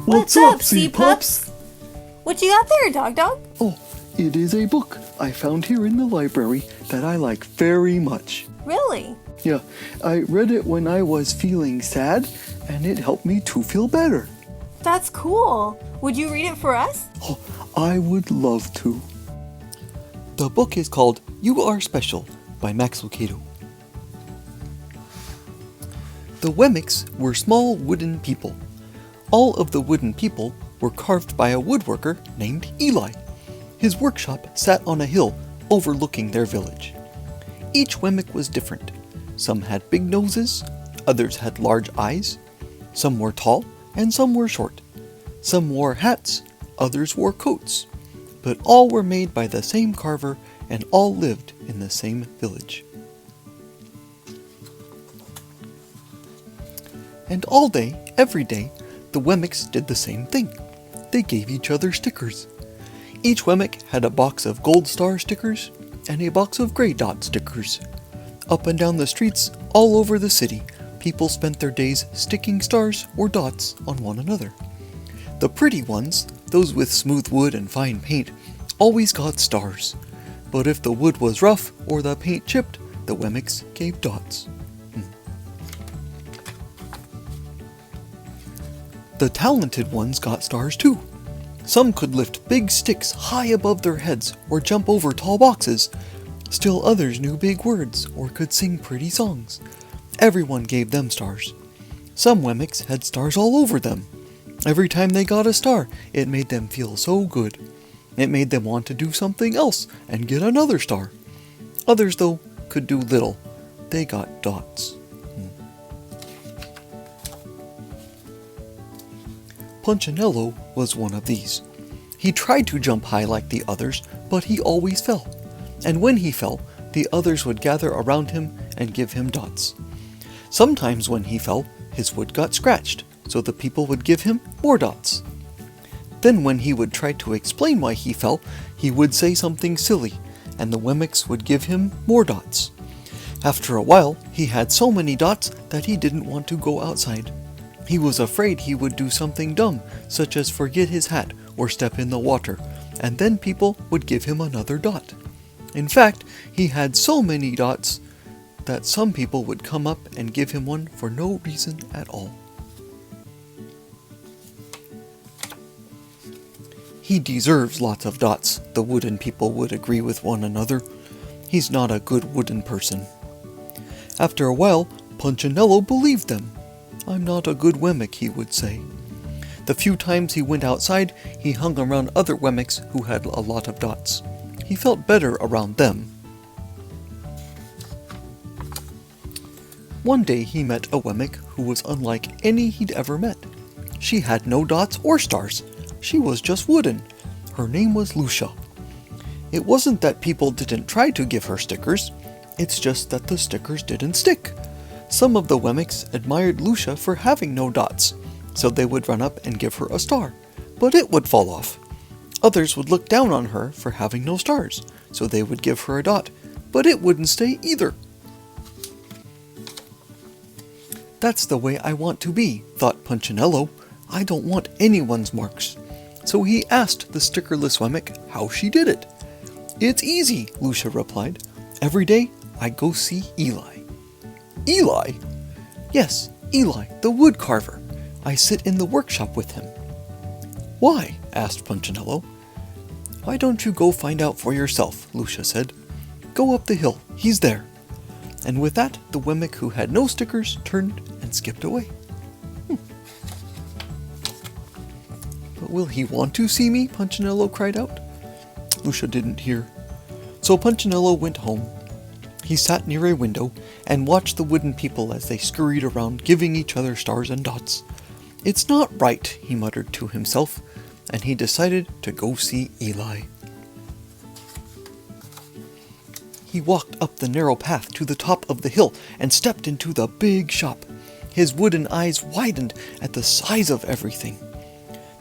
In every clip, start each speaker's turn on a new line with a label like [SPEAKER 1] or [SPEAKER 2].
[SPEAKER 1] What's up, Seapups?
[SPEAKER 2] What you got there, DogDog?
[SPEAKER 1] Oh, it is a book I found here in the library that I like very much.
[SPEAKER 2] Really?
[SPEAKER 1] Yeah, I read it when I was feeling sad, and it helped me to feel better.
[SPEAKER 2] That's cool. Would you read it for us?
[SPEAKER 1] Oh, I would love to. The book is called You Are Special by Max Lucado. The Wemmicks were small wooden people. All of the wooden people were carved by a woodworker named Eli. His workshop sat on a hill overlooking their village. Each Wemmick was different. Some had big noses, others had large eyes, some were tall and some were short. Some wore hats, others wore coats, but all were made by the same carver and all lived in the same village. And all day, every day, the Wemmicks did the same thing. They gave each other stickers. Each Wemmick had a box of gold star stickers and a box of gray dot stickers. Up and down the streets, all over the city, people spent their days sticking stars or dots on one another. The pretty ones, those with smooth wood and fine paint, always got stars. But if the wood was rough or the paint chipped, the Wemmicks gave dots. The talented ones got stars too. Some could lift big sticks high above their heads or jump over tall boxes. Still others knew big words or could sing pretty songs. Everyone gave them stars. Some Wemmicks had stars all over them. Every time they got a star, it made them feel so good. It made them want to do something else and get another star. Others, though, could do little. They got dots. Punchinello was one of these. He tried to jump high like the others, but he always fell. And when he fell, the others would gather around him and give him dots. Sometimes when he fell, his wood got scratched, so the people would give him more dots. Then when he would try to explain why he fell, he would say something silly, and the Wemmicks would give him more dots. After a while, he had so many dots that he didn't want to go outside. He was afraid he would do something dumb, such as forget his hat or step in the water, and then people would give him another dot. In fact, he had so many dots that some people would come up and give him one for no reason at all. He deserves lots of dots, the wooden people would agree with one another. He's not a good wooden person. After a while, Punchinello believed them. I'm not a good Wemmick, he would say. The few times he went outside, he hung around other Wemmicks who had a lot of dots. He felt better around them. One day he met a Wemmick who was unlike any he'd ever met. She had no dots or stars. She was just wooden. Her name was Lucia. It wasn't that people didn't try to give her stickers. It's just that the stickers didn't stick. Some of the Wemmicks admired Lucia for having no dots, so they would run up and give her a star, but it would fall off. Others would look down on her for having no stars, so they would give her a dot, but it wouldn't stay either. That's the way I want to be, thought Punchinello. I don't want anyone's marks. So he asked the stickerless Wemmick how she did it. It's easy, Lucia replied. Every day I go see Eli. Eli? Yes, Eli, the wood carver. I sit in the workshop with him. Why? Asked Punchinello. Why don't you go find out for yourself, Lucia said. Go up the hill, he's there. And with that, the Wemmick who had no stickers turned and skipped away. But will he want to see me? Punchinello cried out. Lucia didn't hear. So Punchinello went home. He sat near a window and watched the wooden people as they scurried around giving each other stars and dots. It's not right, he muttered to himself, and he decided to go see Eli. He walked up the narrow path to the top of the hill and stepped into the big shop. His wooden eyes widened at the size of everything.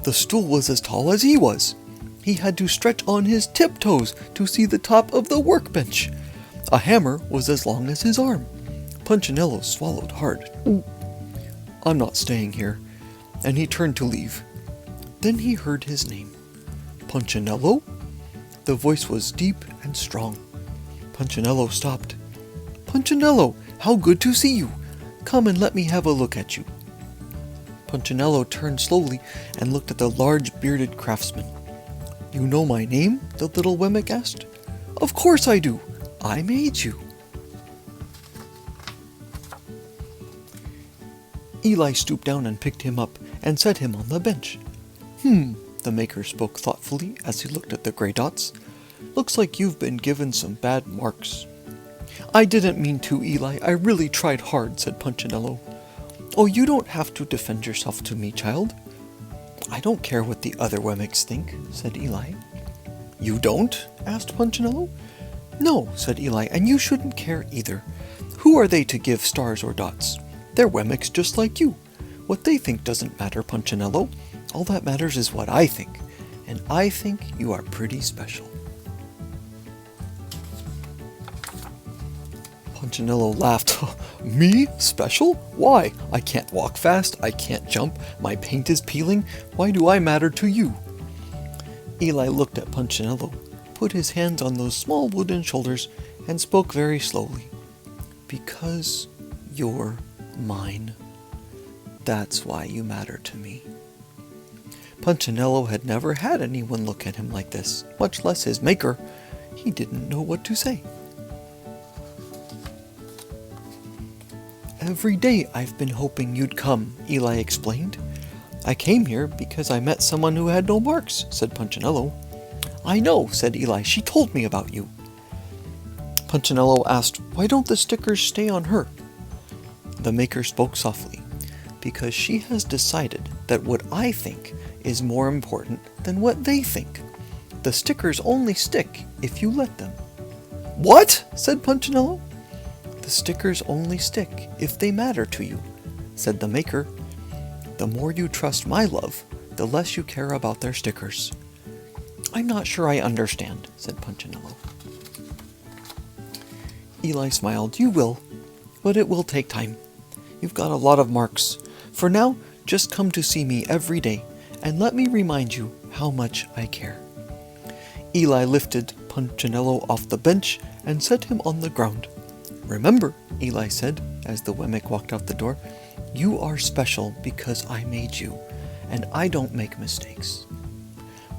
[SPEAKER 1] The stool was as tall as he was. He had to stretch on his tiptoes to see the top of the workbench. A hammer was as long as his arm. Punchinello swallowed hard. I'm not staying here. And he turned to leave. Then he heard his name. Punchinello? The voice was deep and strong. Punchinello stopped. Punchinello, how good to see you! Come and let me have a look at you. Punchinello turned slowly and looked at the large bearded craftsman. You know my name? The little Wemmick asked. Of course I do. I made you. Eli stooped down and picked him up and set him on the bench. The maker spoke thoughtfully as he looked at the gray dots. Looks like you've been given some bad marks. I didn't mean to, Eli. I really tried hard, said Punchinello. Oh, you don't have to defend yourself to me, child. I don't care what the other Wemmicks think, said Eli. You don't? Asked Punchinello. No, said Eli, and you shouldn't care either. Who are they to give stars or dots? They're Wemmicks just like you. What they think doesn't matter, Punchinello. All that matters is what I think, and I think you are pretty special. Punchinello laughed. Me? Special? Why? I can't walk fast, I can't jump, my paint is peeling. Why do I matter to you? Eli looked at Punchinello, put his hands on those small wooden shoulders, and spoke very slowly. Because you're mine. That's why you matter to me. Punchinello had never had anyone look at him like this, much less his maker. He didn't know what to say. Every day I've been hoping you'd come, Eli explained. I came here because I met someone who had no marks, said Punchinello. I know, said Eli. She told me about you. Punchinello asked, why don't the stickers stay on her? The maker spoke softly. Because she has decided that what I think is more important than what they think. The stickers only stick if you let them. What? Said Punchinello. The stickers only stick if they matter to you, said the maker. The more you trust my love, the less you care about their stickers. I'm not sure I understand, said Punchinello. Eli smiled. You will, but it will take time. You've got a lot of marks. For now, just come to see me every day, and let me remind you how much I care. Eli lifted Punchinello off the bench and set him on the ground. Remember, Eli said, as the Wemmick walked out the door, you are special because I made you, and I don't make mistakes.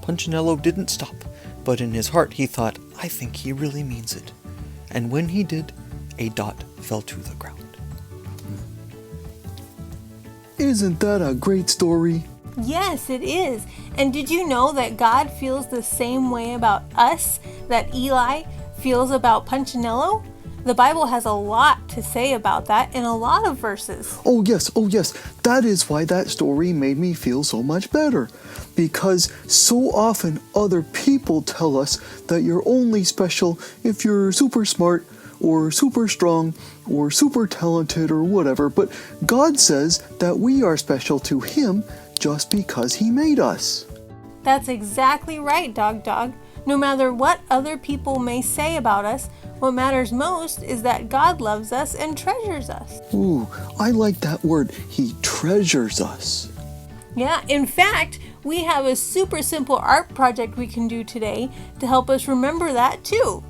[SPEAKER 1] Punchinello didn't stop, but in his heart he thought, I think he really means it. And when he did, a dot fell to the ground. Isn't that a great story?
[SPEAKER 2] Yes, it is. And did you know that God feels the same way about us that Eli feels about Punchinello? The Bible has a lot to say about that in a lot of verses.
[SPEAKER 1] Oh yes. That is why that story made me feel so much better. Because so often other people tell us that you're only special if you're super smart, or super strong, or super talented, or whatever. But God says that we are special to Him just because He made us.
[SPEAKER 2] That's exactly right, DogDog. No matter what other people may say about us, what matters most is that God loves us and treasures us.
[SPEAKER 1] Ooh, I like that word. He treasures us.
[SPEAKER 2] Yeah, in fact, we have a super simple art project we can do today to help us remember that too.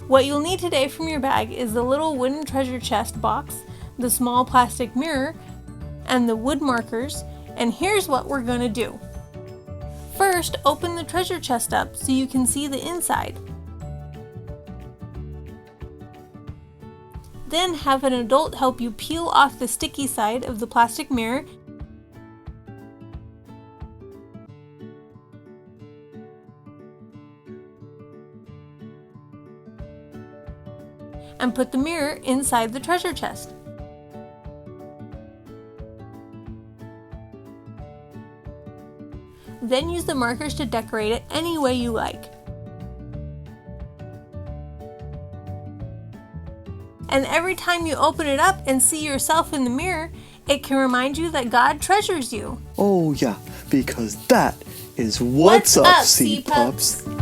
[SPEAKER 2] What you'll need today from your bag is the little wooden treasure chest box, the small plastic mirror, and the wood markers, and here's what we're going to do. First, open the treasure chest up so you can see the inside. Then have an adult help you peel off the sticky side of the plastic mirror and put the mirror inside the treasure chest. Then use the markers to decorate it any way you like. And every time you open it up and see yourself in the mirror, it can remind you that God treasures you.
[SPEAKER 1] Oh yeah, because that is what's up, Seapups.